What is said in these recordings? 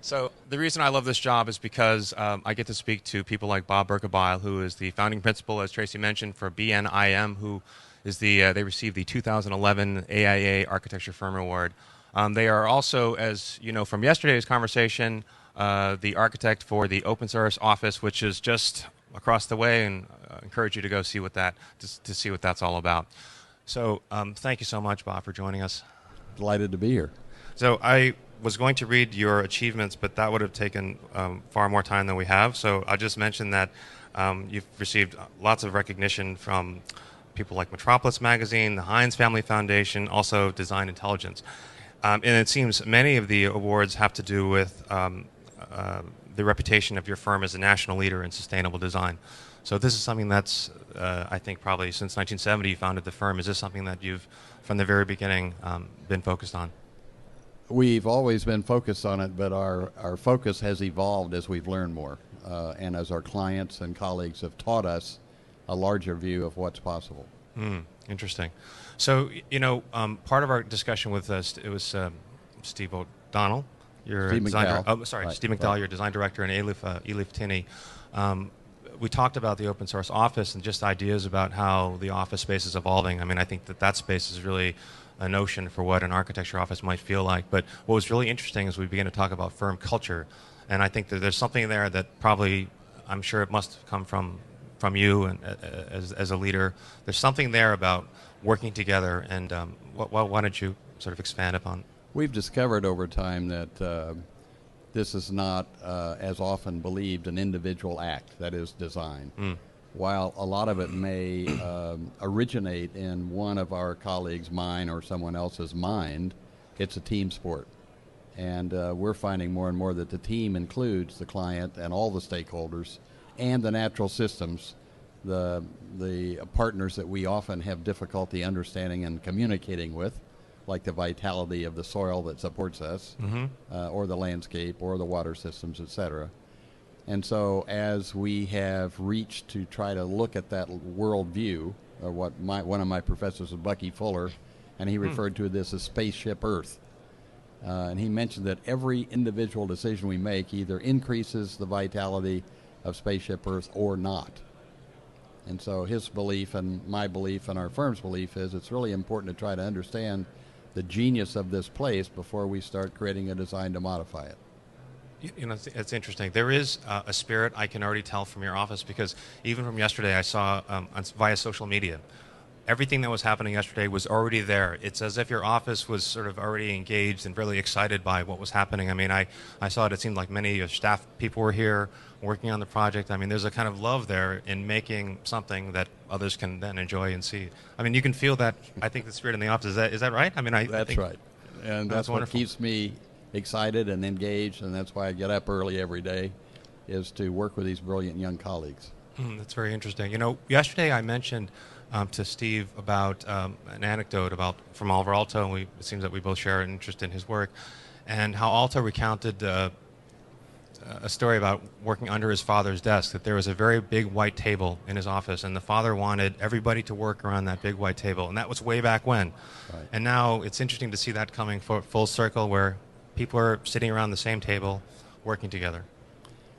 So the reason I love this job is because I get to speak to people like Bob Berkebile, who is the founding principal, as Tracy mentioned, for BNIM, who is they received the 2011 AIA Architecture Firm Award. They are also, as you know from yesterday's conversation, the architect for the open source office, which is just across the way, and encourage you to go see what to see what that's all about. So thank you so much, Bob, for joining us. Delighted to be here. So I was going to read your achievements, but that would have taken far more time than we have. So I'll just mention that you've received lots of recognition from people like Metropolis Magazine, the Heinz Family Foundation, also Design Intelligence. And it seems many of the awards have to do with the reputation of your firm as a national leader in sustainable design. So this is something that's, I think, probably since 1970 you founded the firm. Is this something that you've, from the very beginning, been focused on? We've always been focused on it, but our focus has evolved as we've learned more, and as our clients and colleagues have taught us a larger view of what's possible. Interesting. So, part of our discussion with it was Steve O'Donnell, your Steve design McDowell. Steve McDowell, Right. your design director, and Elif Tinney. We talked about the open source office and just ideas about how the office space is evolving. I mean, I think that space is really a notion for what an architecture office might feel like. But what was really interesting is we began to talk about firm culture, and I think that there's something there that probably, I'm sure it must come from you and as a leader. There's something there about working together, and why don't you sort of expand upon? We've discovered over time that this is not, as often believed, an individual act, that is design. While a lot of it may originate in one of our colleagues' mind or someone else's mind, it's a team sport. And we're finding more and more that the team includes the client and all the stakeholders and the natural systems, the partners that we often have difficulty understanding and communicating with, like the vitality of the soil that supports us, or the landscape, or the water systems, etc. And so as we have reached to try to look at that world view, or what one of my professors was Bucky Fuller, and he referred to this as Spaceship Earth. And he mentioned that every individual decision we make either increases the vitality of Spaceship Earth or not. And so his belief and my belief and our firm's belief is it's really important to try to understand the genius of this place before we start creating a design to modify it. It's interesting. There is a spirit I can already tell from your office, because even from yesterday I saw via social media, everything that was happening yesterday was already there. It's as if your office was sort of already engaged and really excited by what was happening. I mean, I saw it. It seemed like many of your staff people were here working on the project. I mean, there's a kind of love there in making something that others can then enjoy and see. I mean, you can feel that, I think, the spirit in the office. Is that right? I mean, I think right. And that's what wonderful. Keeps me excited and engaged, and that's why I get up early every day, is to work with these brilliant young colleagues. That's very interesting. Yesterday I mentioned to Steve about an anecdote from Oliver Alto, and it seems that we both share an interest in his work, and how Alto recounted a story about working under his father's desk, that there was a very big white table in his office, and the father wanted everybody to work around that big white table, and that was way back when. Right. And now it's interesting to see that coming full circle, where people are sitting around the same table working together.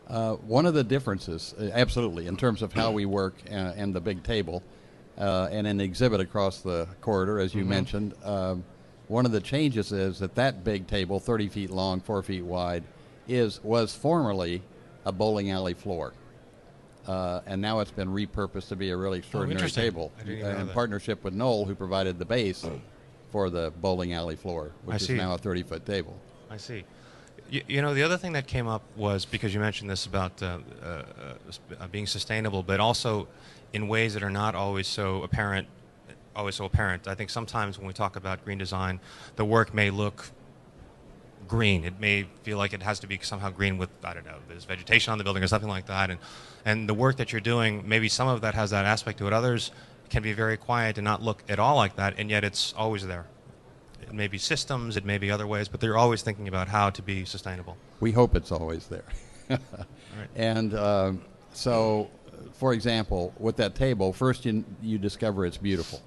One of the differences, absolutely, in terms of how we work and the big table, and an exhibit across the corridor, as you mentioned, one of the changes is that big table, 30 feet long, 4 feet wide, was formerly a bowling alley floor. And now it's been repurposed to be a really extraordinary table, in partnership with Knoll, who provided the base for the bowling alley floor, which is now a 30-foot table. I see. The other thing that came up was, because you mentioned this about being sustainable, but also in ways that are not always so apparent. I think sometimes when we talk about green design, the work may look green. It may feel like it has to be somehow green with, I don't know, there's vegetation on the building or something like that. And the work that you're doing, maybe some of that has that aspect to it. Others can be very quiet and not look at all like that, and yet it's always there. It may be systems, it may be other ways, but they're always thinking about how to be sustainable. We hope it's always there. Right. And so, for example, with that table, first you discover it's beautiful.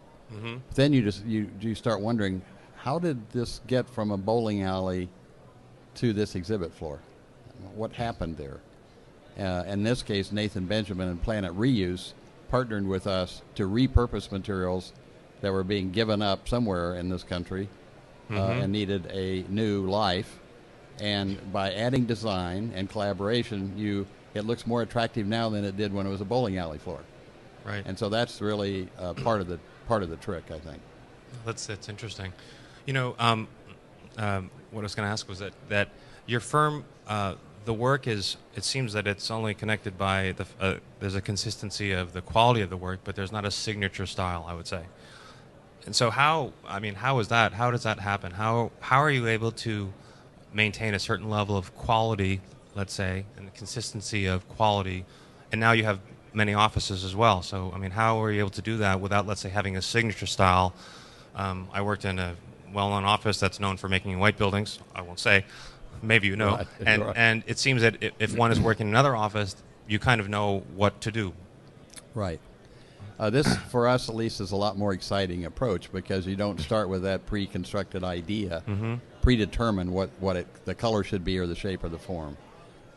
Then you start wondering, how did this get from a bowling alley to this exhibit floor? what happened there. In this case, Nathan Benjamin and Planet Reuse partnered with us to repurpose materials that were being given up somewhere in this country and needed a new life. And by adding design and collaboration, it looks more attractive now than it did when it was a bowling alley floor. Right. And so that's really part of the trick, I think. That's interesting. You know, what I was going to ask was that your firm, the work is, it seems that it's only connected by there's a consistency of the quality of the work, but there's not a signature style, I would say. And so how is that? How does that happen? How are you able to maintain a certain level of quality, let's say, and the consistency of quality? And now you have many offices as well. So, I mean, how are you able to do that without, let's say, having a signature style? I worked in a well-known office that's known for making white buildings. I won't say. Maybe you know. Right. And it seems that if one is working in another office, you kind of know what to do. Right. This, for us at least, is a lot more exciting approach because you don't start with that pre-constructed idea, predetermine what the color should be or the shape or the form.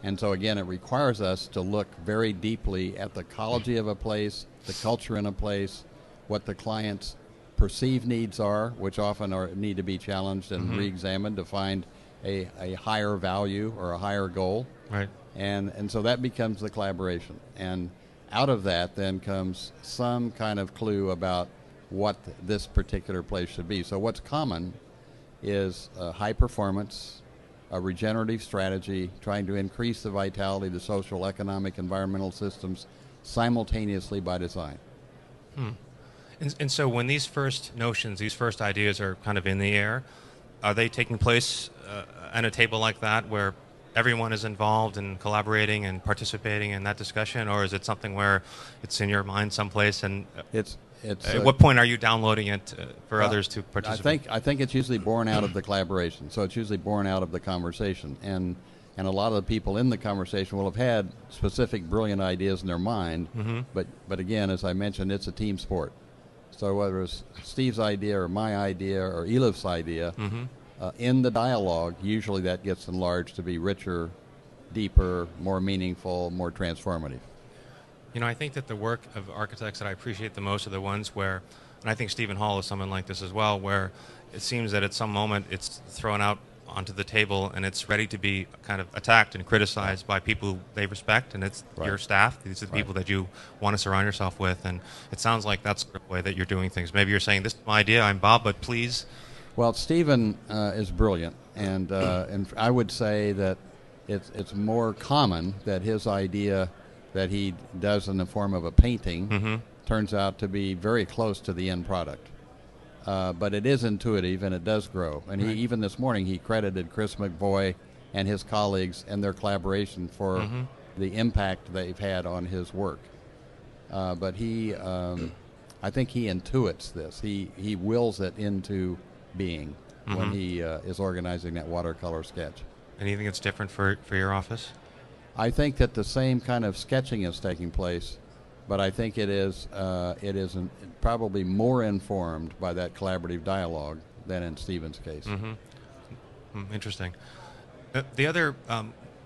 And so, again, it requires us to look very deeply at the ecology of a place, the culture in a place, what the client's perceived needs are, which often need to be challenged and re-examined to find a higher value or a higher goal. Right. And so that becomes the collaboration. And out of that then comes some kind of clue about what this particular place should be. So what's common is high performance, a regenerative strategy, trying to increase the vitality of the social, economic, environmental systems simultaneously by design. And so when these first notions, these first ideas are kind of in the air, are they taking place at a table like that where everyone is involved and collaborating and participating in that discussion, or is it something where it's in your mind someplace and it's at what point are you downloading it for others to participate? I think it's usually born out of the collaboration. So it's usually born out of the conversation, and a lot of the people in the conversation will have had specific brilliant ideas in their mind. But again, as I mentioned, it's a team sport. So whether it's Steve's idea or my idea or Elif's idea, in the dialogue, usually that gets enlarged to be richer, deeper, more meaningful, more transformative. You know, I think that the work of architects that I appreciate the most are the ones where, and I think Stephen Hall is someone like this as well, where it seems that at some moment it's thrown out onto the table and it's ready to be kind of attacked and criticized by people they respect, and it's your staff. These are the people that you want to surround yourself with, and it sounds like that's the way that you're doing things. Maybe you're saying, this is my idea, I'm Bob, but please. Well, Stephen is brilliant, and I would say that it's more common that his idea that he does in the form of a painting turns out to be very close to the end product. But it is intuitive and it does grow. And even this morning he credited Chris McVoy and his colleagues and their collaboration for the impact they've had on his work. But I think he intuits this. He wills it into being when he is organizing that watercolor sketch. Anything that's different for your office? I think that the same kind of sketching is taking place, but I think it is probably more informed by that collaborative dialogue than in Stephen's case. Interesting. The other,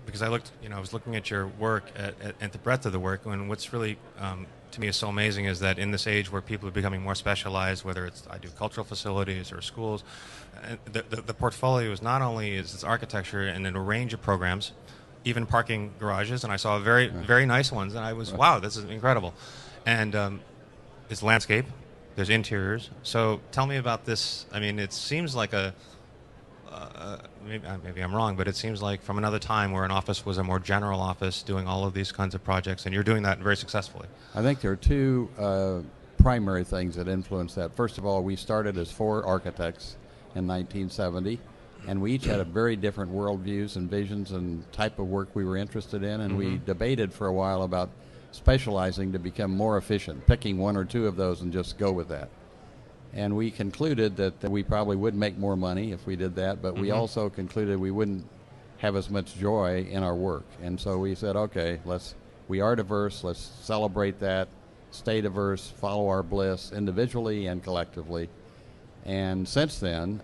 because I was looking at your work, at the breadth of the work, and what's really to me is so amazing is that in this age where people are becoming more specialized, whether it's I do cultural facilities or schools, the portfolio is not only is its architecture and in a range of programs, even parking garages, and I saw very nice ones, and I was, wow, this is incredible. And it's landscape, there's interiors. So tell me about this. I mean, it seems like maybe I'm wrong, but it seems like from another time where an office was a more general office doing all of these kinds of projects, and you're doing that very successfully. I think there are two primary things that influence that. First of all, we started as 4 architects in 1970, and we each had a very different worldviews and visions and type of work we were interested in, and we debated for a while about specializing to become more efficient, picking 1 or 2 of those and just go with that. And we concluded that we probably would make more money if we did that, but we also concluded we wouldn't have as much joy in our work. And so we said, okay, we are diverse, let's celebrate that, stay diverse, follow our bliss individually and collectively. And since then,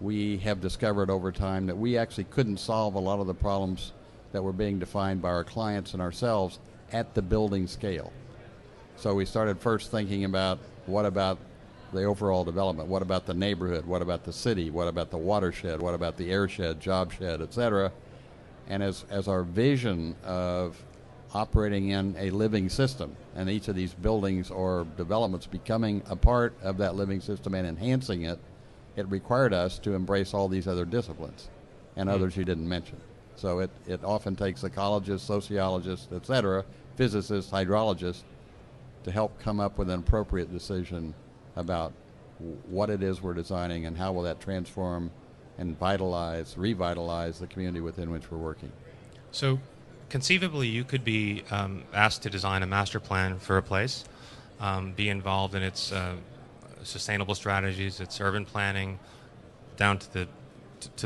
we have discovered over time that we actually couldn't solve a lot of the problems that were being defined by our clients and ourselves at the building scale. So we started first thinking about what about the overall development, what about the neighborhood, what about the city, what about the watershed, what about the airshed, job shed, etc. And as our vision of operating in a living system and each of these buildings or developments becoming a part of that living system and enhancing it, it required us to embrace all these other disciplines and others you didn't mention. So it often takes ecologists, sociologists, etc., physicists, hydrologists, to help come up with an appropriate decision about what it is we're designing and how will that transform and revitalize the community within which we're working. So conceivably, you could be asked to design a master plan for a place, be involved in its sustainable strategies, its urban planning, down to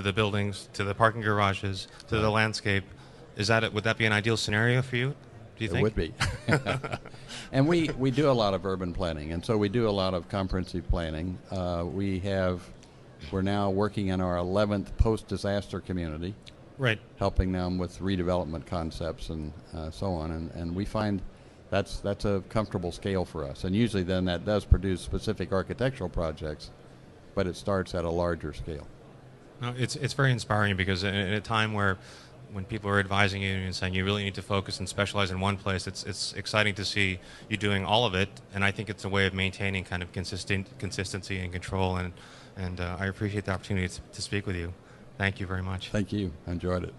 the buildings, to the parking garages, to the landscape. Would that be an ideal scenario for you? Do you think? It would be. And we do a lot of urban planning, and so we do a lot of comprehensive planning. We're now working in our 11th post-disaster community, right, helping them with redevelopment concepts and so on. And we find that's a comfortable scale for us. And usually then that does produce specific architectural projects, but it starts at a larger scale. No, it's very inspiring because in a time when people are advising you and saying you really need to focus and specialize in one place, it's exciting to see you doing all of it, and I think it's a way of maintaining kind of consistency and control, and I appreciate the opportunity to speak with you. Thank you very much. Thank you. I enjoyed it.